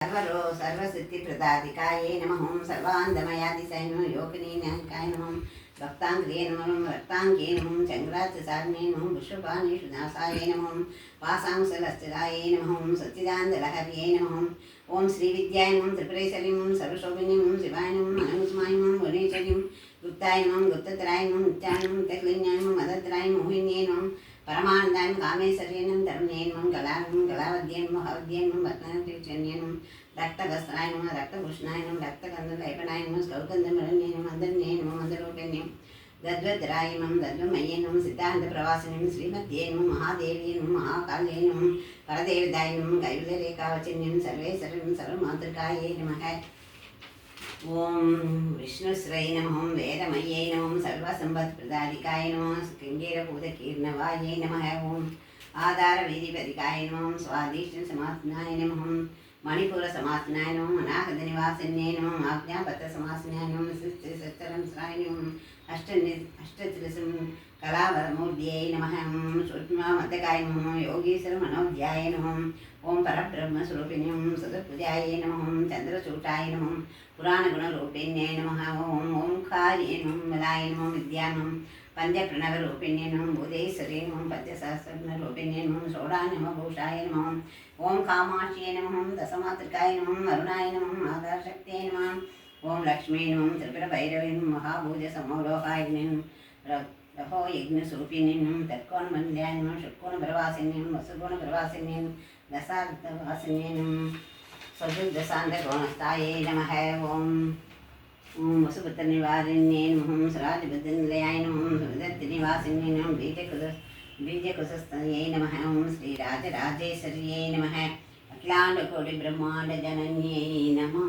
सर्वरो सर्वसिद्धिप्रदाधिकायै नमः। ॐ सर्वान्दमयादिशयनो योगिनीनायकाय नमः। भक्ताङ्ग्रिये नमः। रक्ताङ्गे नमः। चङ्ग्राचसारिणे नमः। विश्वपाणिषुनाशाय नमः। पासांसलस्थिरायै नमः। सच्चिदानन्दलहर्यै नमः। ॐ श्रीविद्याय नमः। त्रिपुरेश्वरीं सर्वशोभिनीं शिवाय नमः। अनन्तमाय नमः। गुणेश्वरीं गुप्ताय नमः। गुप्तत्राय नमः। नित्याय नमः। नित्यक्लिन्याय नमः। मदत्राय मोहिन्यै नमः। परमानन्दाय कामेश्वर्यै नमः। तरुण्यै नमः। कलावद्यै नमः। हवद्यै नमः। भक्ताङ्ग्रिये नमः। रक्तवस्त्राय नमः। रक्तभूषणाय नमः। रक्तगन्धलेपनाय नमः। स्कौर्गन्धमरण्यै नमः। मन्दन्यै नमः। मन्दरूपिण्यै दद्वद्राय नमः। दद्वमय्यै नमः। सिद्धान्तप्रवासिन्यै श्रीमत्यै नमः। महादेव्यै नमः। महाकाल्यै नमः। परदेवताय नमः। कैवल्यरेखावचिन्यै सर्वेश्वरीं सर्वमातृकायै नमः। ओम विष्णुश्रै नमः। वेदमय्यै नमः। सर्वसम्पत्प्रदायिकाय नमः। किङ्गेरभूतकीर्णवायै नमः। ओम आधारवीधिपदिकाय नमः। स्वादिष्टसमात्माय नमः। मणिपुरसमासनाय नमः। अनाहतनिवासिन्यै नमः। आज्ञापत्रसमासनाय नमः। सृष्टिसत्तरंसराय नमः। अष्टत्रिशं कलावरमूर्त्यै नमः। सूक्ष्ममध्यकाय नमः। योगीश्वरमनोध्याय नमः। ओम परब्रह्मस्वरूपिण्यै सदपूजायै नमः। चन्द्रचूटाय नमः। पुराणगुणरूपिण्यै नमः। ओम ओंकार्यै नमः। मलाय नमः। विद्याय नमः। पंचप्रणवरूपिण्यै नमः। भूतेश्वर्यै नमः। पंचसहस्ररूपिण्यै नमः। षोडानमभूषाय नमः। ओम कामाक्ष्यै नमः। दशमातृकाय नमः। अरुणाय नमः। आधारशक्त्यै नमः। ओम लक्ष्मी नमः। त्रिपुरभैरवी नमः। महाभूजसमोलोकाय नमः। रहो यज्ञस्वरूपिण्यै नमः। तत्कोणमण्डलाय नमः। षट्कोणप्रवासिन्यै नमः। वसुकोणप्रवासिन्यै नमः। दशार्थवासिन्यै नमः। चतुर्दशान्तकोणस्थायै नमः। ओम वसुपुत्रनिवारिण्यै नमः। स्वराजबुद्धिनिलयाय नमः। सुविदत्तनिवासिन्यै नमः। बीजकुशस्थयै नमः। ओम श्रीराजराजेश्वर्यै नमः। अखिलाण्डकोटिब्रह्माण्डजनन्यै नमः।